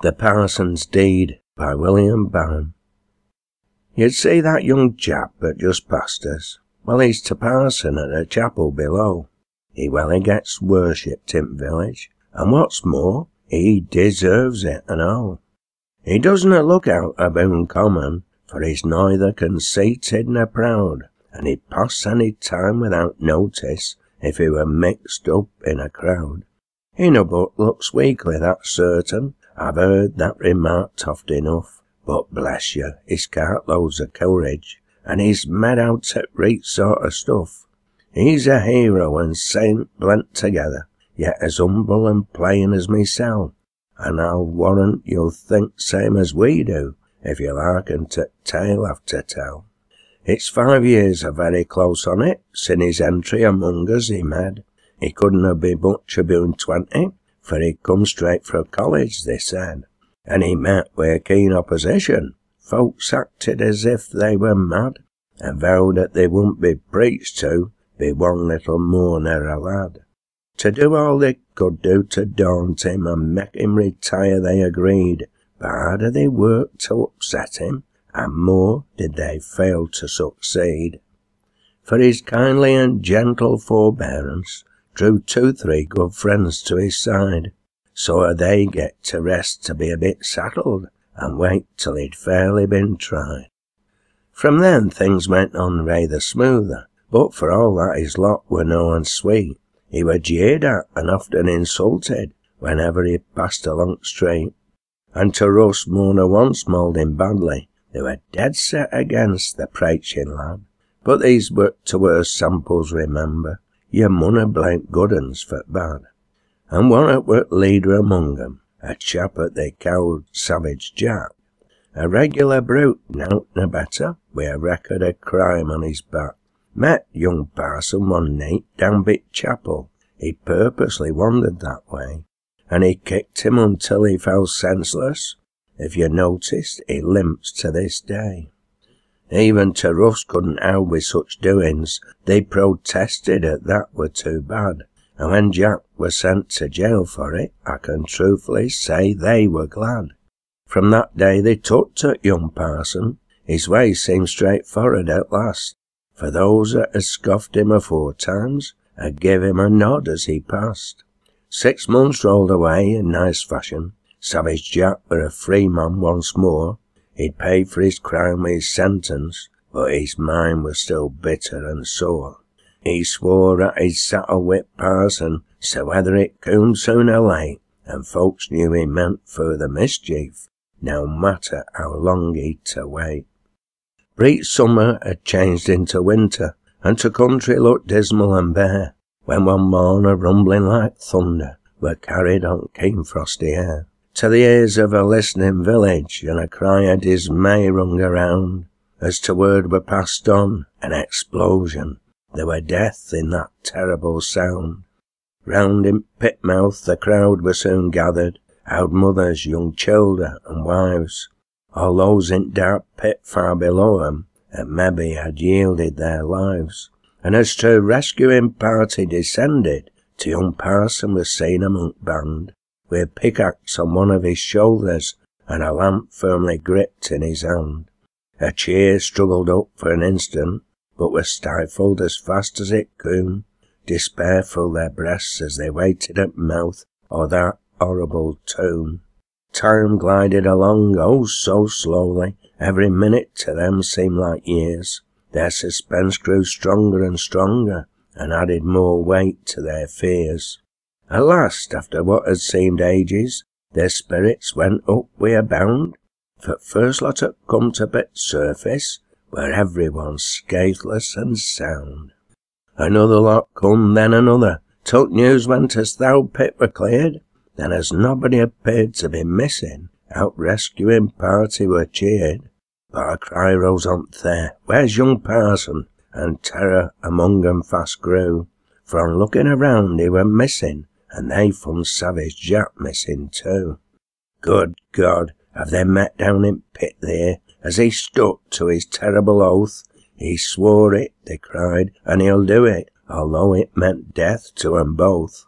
The Parson's Deed by William Barham. You'd see that young chap that just passed us. Well, he's to parson at the chapel below. He gets worshipped in village, and what's more, he deserves it and all. He doesn't look out aboon common, for he's neither conceited nor proud, and he'd pass any time without notice if he were mixed up in a crowd. He no but looks weakly, that's certain. I've heard that remarked oft enough, but bless you, he's cartloads of courage, and he's made out at reet sort of stuff. He's a hero and saint blent together, yet as humble and plain as myself, and I'll warrant you'll think same as we do, if you hearken to tale after tale. It's 5 years are very close on it, sin his entry among us he made. He couldn't have been much aboon 20, for he'd come straight from college, they said, and he met with keen opposition. Folks acted as if they were mad, and vowed that they wouldn't be preached to be one little more nor a lad. To do all they could do to daunt him and make him retire they agreed, but harder they worked to upset him, and more did they fail to succeed. For his kindly and gentle forbearance drew 2-3 good friends to his side, so they get to rest to be a bit settled, and wait till he'd fairly been tried. From then things went on rather smoother, but for all that his lot were no unsweet. He were jeered at and often insulted whenever he passed along street, and to Russ more nor once mauled him badly. They were dead set against the preaching lad, but these were to worse samples, remember. You munna blame good uns for bad. And one that were leader among 'em, a chap that they called Savage Jack, a regular brute, nowt no better, with a record of crime on his back. Met young Parson one night down Bit Chapel. He purposely wandered that way, and he kicked him until he fell senseless. If you noticed, he limps to this day. Even to Russ couldn't out with such doings. They protested that that were too bad, and when Jack was sent to jail for it, I can truthfully say they were glad. From that day they took to young Parson. His way seemed straightforward at last, for those that had scoffed him aforetimes had give him a nod as he passed. 6 months rolled away in nice fashion. Savage Jack were a free man once more. He'd paid for his crime with his sentence, but his mind was still bitter and sore. He swore that he'd saddle whip Parson, so whether it come soon or late, and folks knew he meant further mischief, no matter how long he'd to wait. Bright summer had changed into winter, and the country looked dismal and bare, when one morn a rumbling like thunder were carried on keen frosty air, to the ears of a listening village, and a cry of dismay rung around, as the word were passed on, an explosion. There were death in that terrible sound. Round in Pitmouth the crowd were soon gathered, old mothers, young children, and wives, all those in dark pit far below 'em, and maybe had yielded their lives. And as the rescuing party descended, the young Parson was seen among band, with a pickaxe on one of his shoulders, and a lamp firmly gripped in his hand. A cheer struggled up for an instant, but was stifled as fast as it came. Despair filled their breasts as they waited at mouth of that horrible tomb. Time glided along, oh so slowly, every minute to them seemed like years. Their suspense grew stronger and stronger, and added more weight to their fears. At last, after what had seemed ages, their spirits went up with a bound. For first lot had come to bit surface, where everyone scatheless and sound. Another lot come, then another, till news went as though pit were cleared. Then as nobody appeared to be missing, out rescuing party were cheered. But a cry rose on there, "Where's young Parson?" And terror among 'em fast grew, for on looking around he were missing, and they found Savage Jack missing too. Good God, have they met down in pit there? As he stuck to his terrible oath, he swore it, they cried, and he'll do it, although it meant death to 'em both.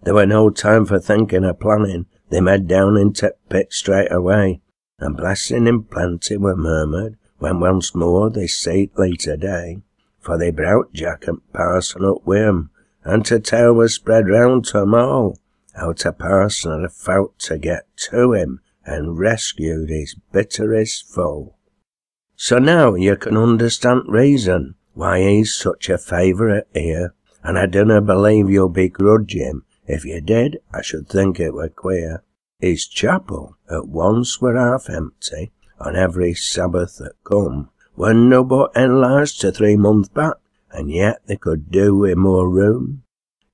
There were no time for thinking or planning. They made down into pit straight away, and blessing in plenty were murmured, when once more they seed later day. For they brought Jack and Parson up with 'em, and to tale was spread round to 'em all, how to Parson had fought to get to him, and rescued his bitterest foe. So now you can understand reason why he's such a favourite here, and I dunna believe you'll begrudge him. If you did, I should think it were queer. His chapel, at once were half empty, on every Sabbath that come, were no but enlarged to 3 months back, and yet they could do with more room.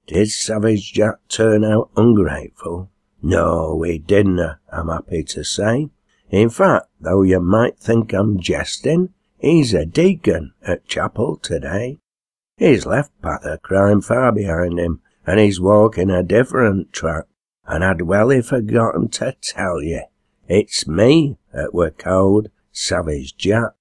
Did Savage Jack turn out ungrateful? No, he didna, I'm happy to say. In fact, though you might think I'm jesting, he's a deacon at chapel today. He's left path of crime far behind him, and he's walking a different track, and I'd welly forgotten to tell ye, it's me that were called Savage Jack.